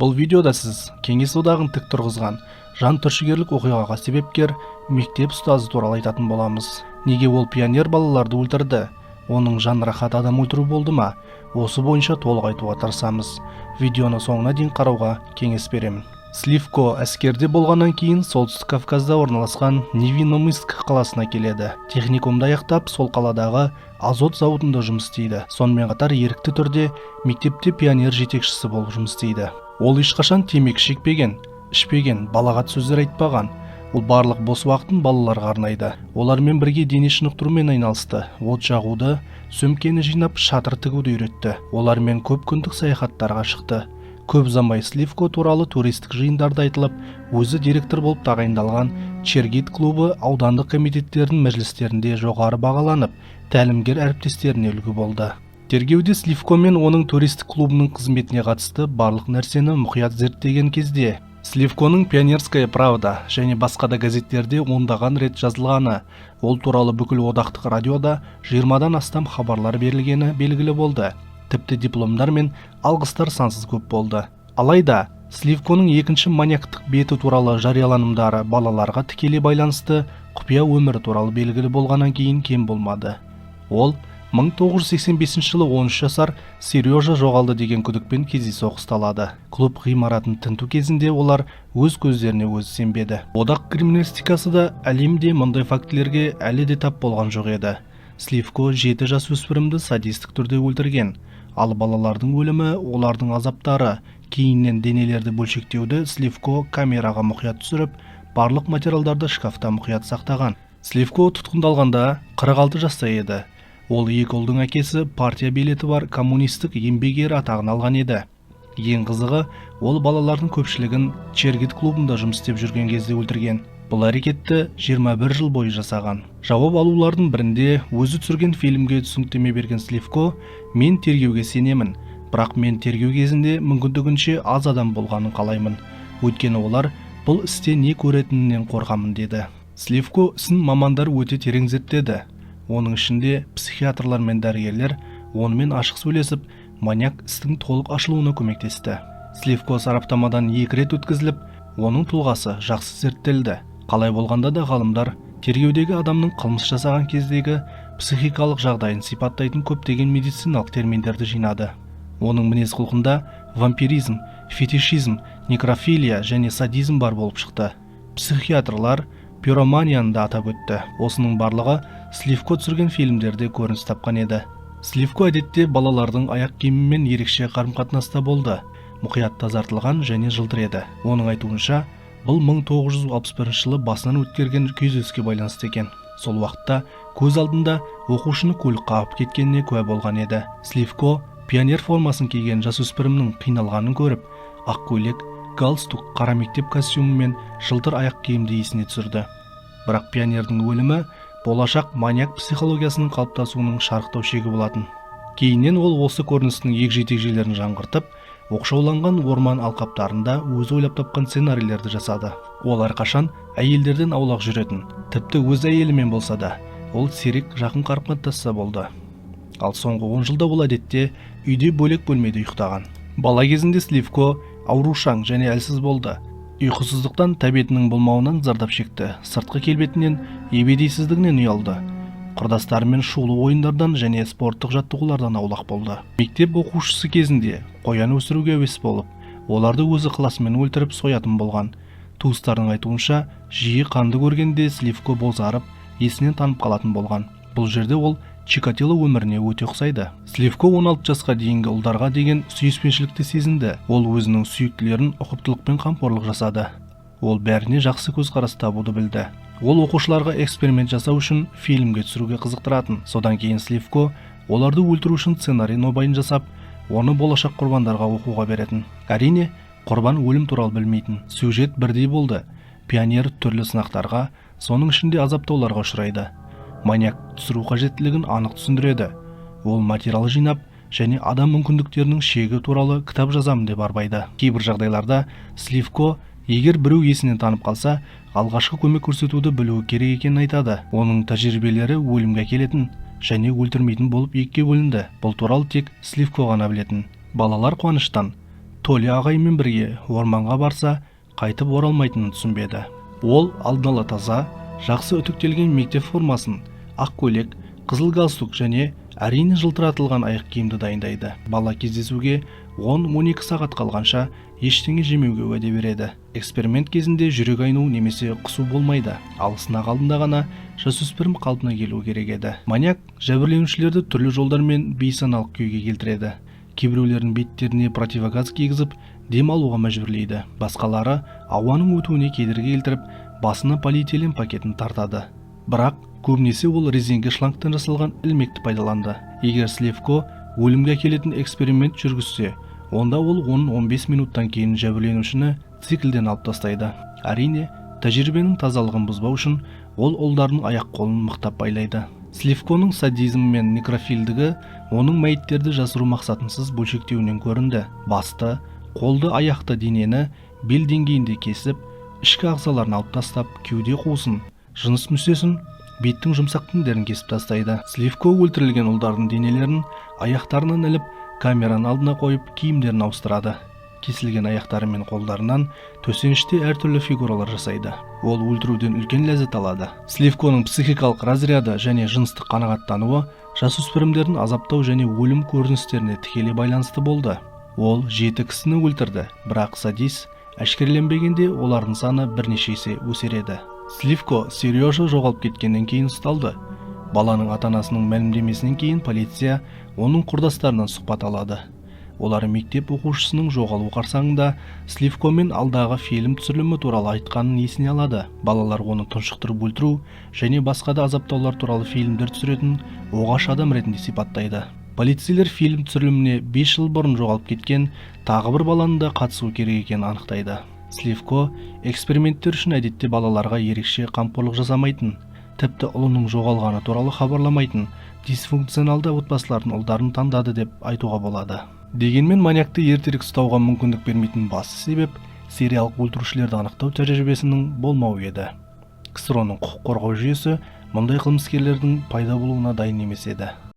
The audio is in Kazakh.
Бұл видеода сіз Кеңес одағын тік тұрғызған жан түршігерлік оқиғаға себепкер мектеп ұстазы туралы айтатын боламыз. Неге ол пионер балаларды өлтірді? Оның жанрахат адам өлтіру болды ма? Осы бойынша толық айтуға тырысамыз. Видеоны соңына дейін қарауға кеңес беремін. Сливко әскерде болғаннан кейін солтүстік Кавказда орналасқан Невинномысск қаласына келеді. Техникумды аяқтап, сол қаладағы азот зауытында жұмыс істейді. Сонымен қатар ерікті түрде мектепте пионер жетекшісі болып жұмыс істейді. Ол ешқашан темекі шекпеген, ішпеген, балағат сөздер айтпаған. Ол барлық бос уақытын балаларға арнайды. Олармен бірге дене шынықтырумен айналысты. От жағуды, сөмкені жинап, шатыр тігуді үйретті. Олармен көп күндік саяхаттарға шықты. Көп ұзамай Сливко туралы туристік жиындарда айтылып, өзі директор болып тағайындалған Чергит клубы аудандық комитеттердің мәжілістерінде жоғары бағаланып, тәлімгер әріптестеріне үлгі болды. Тергеуде Сливко мен оның туристік клубының қызметіне қатысты барлық нәрсені мұқият зерттеген кезде Сливконың Пионерская правда және басқа да газеттерде ондаған рет жазылғаны, ол туралы бүкіл одақтық радиода 20-дан астам хабарлар берілгені белгілі болды. Тіпті дипломдар мен алғыстар сансыз көп болды. Алайда Сливконың екінші маньяктық беті туралы жарияланымдары балаларға тікелей байланысты құпия өмірі туралы белгілі болғаннан кейін кем болмады. Ол 1985 жылы 13 жасар Сережа жоғалды деген күдікпен кездейсоқ ұсталады. Клуб ғимаратын тінту кезінде олар өз көздеріне өзі сенбеді. Одақ криминалистикасы да әлемде мұндай фактілерге әлі де тап болған жоқ еді. Сливко 7 жасөспірімді садистік түрде өлтірген. Ал балалардың өлімі, олардың азаптары, кейіннен денелерді бөлшектеуді Сливко камераға мұқият түсіріп, барлық материалдарды шкафта мұқият сақтаған. Сливко тұтқындалғанда 46 жаста еді. Ол екі ұлдың әкесі партия билеті бар коммунистік еңбек ері атағын алған еді. Ең қызығы, ол балалардың көпшілігін Чергит клубында жұмыс істеп жүрген кезде өлтірген. Бұл әрекетті 21 жыл бойы жасаған. Жауап алулардың бірінде өзі түсірген фильмге түсініктеме берген Сливко, мен тергеуге сенемін, бірақ мен тергеу кезінде мүмкіндігінше аз адам болғанын қалаймын. Өйткені олар бұл істе не көретінінен қорқамын деді. Сливко ісін мамандар өте терең зерттеді. Оның ішінде психиатрлар мен дәрігерлер онымен ашық сөйлесіп, маньяк істің толық ашылуына көмектесті. Сливко сараптамадан 2 рет өткізіліп, оның тұлғасы жақсы зерттелді. Қалай болғанда да ғалымдар тергеудегі адамның қылмыс жасаған кездегі психикалық жағдайын сипаттайтын көптеген медициналық терминдерді жинады. Оның мінез-құлқында вампиризм, фетишизм, некрофилия және садизм бар болып шықты. Психиатрлар пироманияны да атап өтті. Осының барлығы Сливко түсірген фильмдерде көрініс тапқан еді. Сливко әдетте балалардың аяқ киімімен ерекше қарым-қатынаста болды. Мұқият тазартылған және жылтыр еді. Оның айтуынша, бұл 1961 жылы басынан өткерген күйзеліске байланысты екен. Сол уақытта көз алдында оқушыны көлік қағып кеткеніне куә болған еді. Сливко пионер формасын киген жасөспірімнің қиналғанын көріп, ақ көйлек, галстук, қара мектеп костюмі мен жылтыр аяқ киімді есіне түсірді. Бірақ пионердің өлімі болашақ маньяк психологиясының қалыптасуының шарықтау шегі болатын. Кейіннен ол осы көріністің егжей-тегжейлерін жаңғыртып, оқшауланған орман алқаптарында өзі ойлап тапқан сценарийлерді жасады. Ол әрқашан әйелдерден аулақ жүретін, тіпті өз әйелімен болса да, ол сирек жақын қарым-қатынаста болды. Ал соңғы 10 жылда ол әдетте үйде бөлек бөлмеде ұйықтаған. Бала кезінде Сливко аурушаң және әлсіз болды. Ұйқысыздықтан тәбетінің болмауынан зардап шекті. Сыртқы келбетінен ебедейсіздігінен ұялды. Құрдастарымен шулы ойындардан және спорттық жаттығулардан аулақ болды. Мектеп оқушысы кезінде қоян өсіруге әуес болып, оларды өзі ықыласымен өлтіріп соятын болған. Туыстардың айтуынша, жиі қанды көргенде Сливко бозарып, есінен танып қалатын болған. Бұл жерде ол Чикатило өміріне өте ұқсайды. Сливко 16 жасқа дейінгі ұлдарға деген сүйіспеншілікті сезінді. Ол өзінің сүйіктілерін ұқыптылықпен қамқорлық жасады. Ол бәріне жақсы көзқарас табуды білді. Ол оқушыларға эксперимент жасау үшін фильмге түсіруге қызықтыратын. Содан кейін Сливко оларды өлтіру үшін сценарий нобайын жасап, оны болашақ құрбандарға оқуға беретін. Әрине, құрбан өлім туралы білмейтін. Сюжет бірдей болды. Пионер түрлі сынақтарға, соның ішінде азаптауларға ұшырайды. Маньяк түсіру қажеттілігін анық түсіндіреді. Ол материал жинап және адам мүмкіндіктерінің шегі туралы кітап жазамын деп арбайды. Кейбір жағдайларда Сливко егер біреу есінен танып қалса, алғашқы көмек көрсетуді білуі керек екенін айтады. Оның тәжірибелері өлімге келетін және өлтірмейтін болып екіге бөлінді. Бұл туралы тек Сливко ғана білетін. Балалар қуаныштан, Толи ағаймен бірге орманға барса қайтып оралмайтынын түсінбеді. Ол алдын ала таза, жақсы үтіктелген мектеп формасын, ақ көйлек, қызыл галстук және әрине жылтыратылған аяқ киімді дайындайды. Бала кездесуге 10-12 сағат қалғанша ештеңе жемеуге уәде береді. Эксперимент кезінде жүрек айну немесе құсу болмайды, ал сынақ алдында ғана жасөспірім қалпына келу керек еді. Маньяк жәбірленушілерді түрлі жолдармен бейсаналық күйге келтіреді. Кейбіреулердің беттеріне противогаз кигізіп, дем алуға мәжбүрлейді. Басқалары ауаның өтуіне кедергі келтіріп, басына полиэтилен пакетін тартады. Бірақ көбінесе ол резеңке шлангтан жасалған ілмекті пайдаланды. Егер Сливко өлімге әкелетін эксперимент жүргізсе, онда ол 10-15 минуттан кейін жәбірленушіні циклден алып тастайды. Әрине, тәжірибенің тазалығын бұзбау үшін ол ұлдарының аяқ-қолын мықтап байлайды. Сливконың садизм мен некрофилдігі оның мәйіттерді жасыру мақсатынсыз бөлшектеуінен көрінді. Басты, қолды, аяқты денені бел деңгейінде кесіп, ішкі ағзаларын алып тастап, кеуде қуысын, жыныс мүсесін, беттің жұмсақ тіндерін кесіп тастайды. Сливко өлтірілген ұлдардың денелерін аяқтарынан іліп, камераның алдына қойып, киімдерін ауыстырады. Кесілген аяқтары мен қолдарынан төсеніште әртүрлі фигуралар жасайды. Ол өлтіруден үлкен ләззат алады. Сливконың психикалық разряды және жыныстық қанағаттануы жасөспірімдердің азаптау және өлім көріністеріне тікелей байланысты болды. Ол 7 кісіні өлтірді, бірақ садист әшкереленбегенде олардың саны бірнеше есе өсер еді. Сливко Сережа жоғалып кеткеннен кейін ұсталды. Баланың ата-анасының мәлімдемесінен кейін полиция оның құрдастарынан сұхбат алады. Олар мектеп оқушысының жоғалу қарсаңында Сливкомен алдағы фильм түсірілімі туралы айтқанын есіне алады. Балалар оны тұншықтырып өлтіру және басқа да азаптаулар туралы фильмдер түсіретін оғаш адам ретінде сипаттайды. Полицейлер фильм түсіріліміне 5 жыл бұрын жоғалып кеткен тағы бір баланың да қатысу керек екенін анықтайды. Сливко эксперименттер үшін әдетте балаларға ерекше қамқорлық жасамайтын, тіпті ұлының жоғалғаны туралы хабарламайтын дисфункционалды отбасылардың ұлдарын таңдады деп айтуға болады. Дегенмен маньякты ертерек ұстауға мүмкіндік бермейтін басты себеп сериялық өлтірушілерді анықтау тәжірибесінің болмауы еді. КСРО-ның құқық қорғау жүйесі мұндай қылмыскерлердің пайда болуына дайын емес еді.